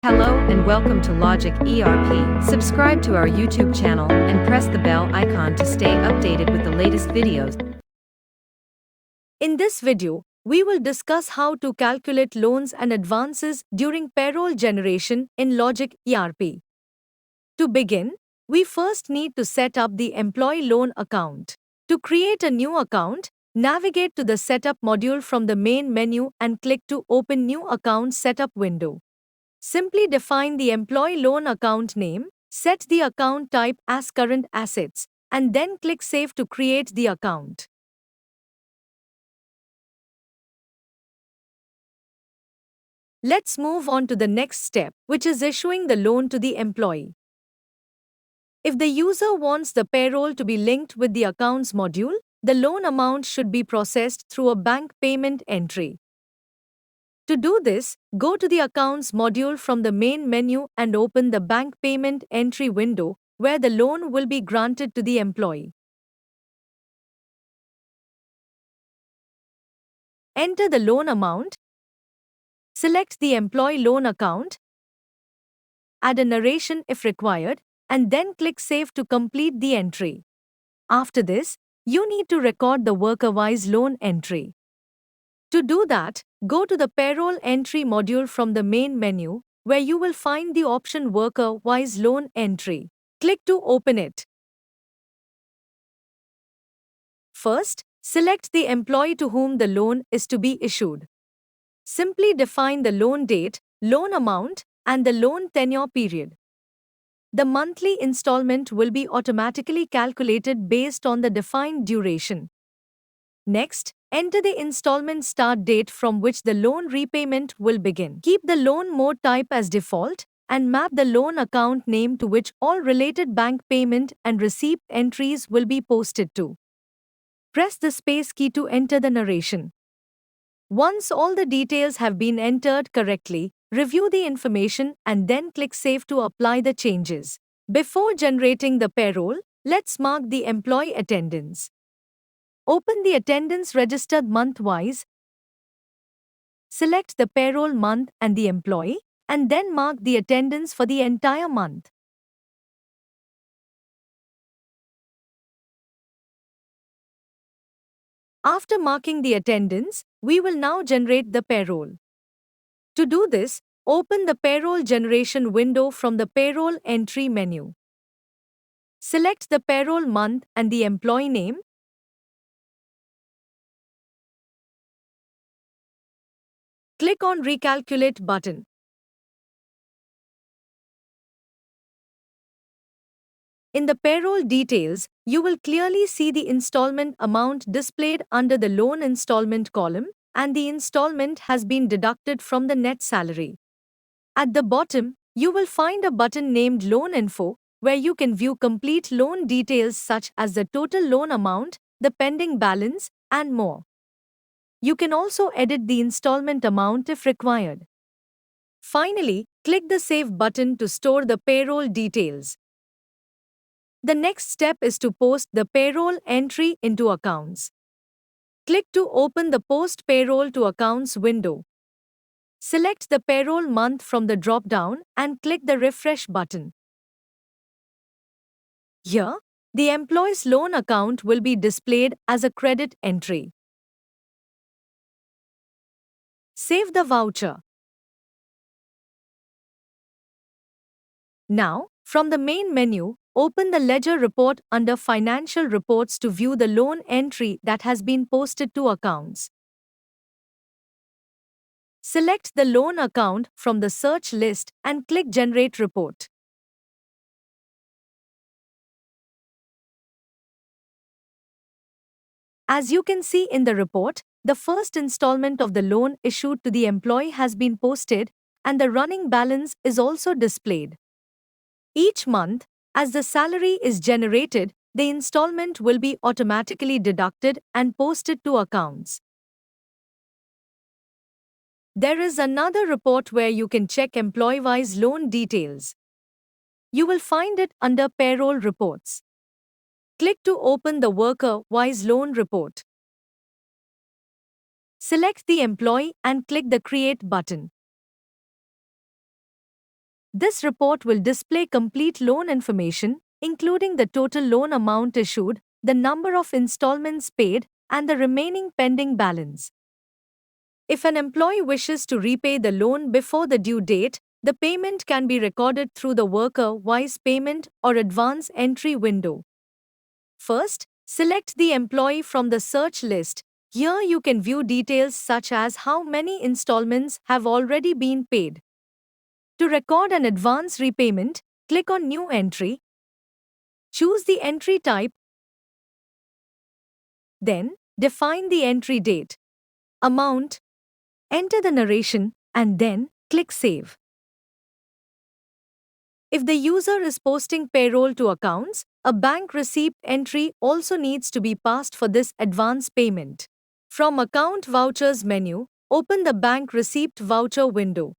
Hello and welcome to Logic ERP. Subscribe to our YouTube channel and press the bell icon to stay updated with the latest videos. In this video, we will discuss how to calculate loans and advances during payroll generation in Logic ERP. To begin, we first need to set up the employee loan account. To create a new account, navigate to the Setup module from the main menu and click to Open New Account Setup window. Simply define the employee loan account name, set the account type as Current Assets, and then click Save to create the account. Let's move on to the next step, which is issuing the loan to the employee. If the user wants the payroll to be linked with the Accounts module, the loan amount should be processed through a bank payment entry. To do this, go to the Accounts module from the main menu and open the Bank Payment Entry window, where the loan will be granted to the employee. Enter the loan amount. Select the employee loan account. Add a narration if required, and then click Save to complete the entry. After this, you need to record the worker-wise loan entry. To do that, go to the Payroll Entry module from the main menu, where you will find the option Worker-wise loan entry. Click to open it. First, select the employee to whom the loan is to be issued. Simply define the loan date, loan amount, and the loan tenure period. The monthly installment will be automatically calculated based on the defined duration. Next, enter the installment start date from which the loan repayment will begin. Keep the loan mode type as default and map the loan account name to which all related bank payment and receipt entries will be posted to. Press the space key to enter the narration. Once all the details have been entered correctly, review the information and then click Save to apply the changes. Before generating the payroll, let's mark the employee attendance. Open the attendance registered month-wise. Select the payroll month and the employee, and then mark the attendance for the entire month. After marking the attendance, we will now generate the payroll. To do this, open the payroll generation window from the payroll entry menu. Select the payroll month and the employee name. Click on Recalculate button. In the payroll details, you will clearly see the installment amount displayed under the loan installment column, and the installment has been deducted from the net salary. At the bottom, you will find a button named Loan Info, where you can view complete loan details such as the total loan amount, the pending balance, and more. You can also edit the installment amount if required. Finally, click the Save button to store the payroll details. The next step is to post the payroll entry into Accounts. Click to open the Post Payroll to Accounts window. Select the payroll month from the drop-down and click the Refresh button. Here, the employee's loan account will be displayed as a credit entry. Save the voucher. Now, from the main menu, open the Ledger report under Financial Reports to view the loan entry that has been posted to Accounts. Select the loan account from the search list and click Generate Report. As you can see in the report, the first installment of the loan issued to the employee has been posted, and the running balance is also displayed. Each month, as the salary is generated, the installment will be automatically deducted and posted to Accounts. There is another report where you can check employee-wise loan details. You will find it under Payroll Reports. Click to open the Worker-wise loan report. Select the employee and click the Create button. This report will display complete loan information, including the total loan amount issued, the number of installments paid, and the remaining pending balance. If an employee wishes to repay the loan before the due date, the payment can be recorded through the Worker Wise Payment or Advance Entry window. First, select the employee from the search list. Here you can view details such as how many installments have already been paid. To record an advance repayment, click on New Entry. Choose the entry type. Then, define the entry date, amount, enter the narration, and then click Save. If the user is posting payroll to accounts, a bank receipt entry also needs to be passed for this advance payment. From Account Vouchers menu, open the Bank Receipt Voucher window.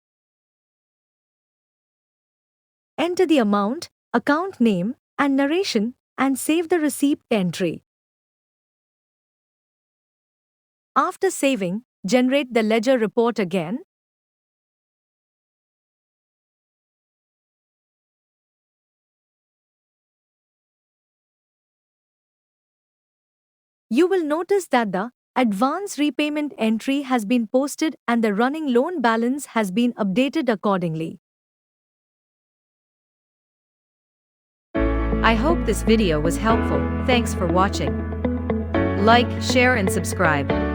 Enter the amount, account name, and narration, and save the receipt entry. After saving, generate the ledger report again. You will notice that the advance repayment entry has been posted and the running loan balance has been updated accordingly. I hope this video was helpful. Thanks for watching. Like, share and subscribe.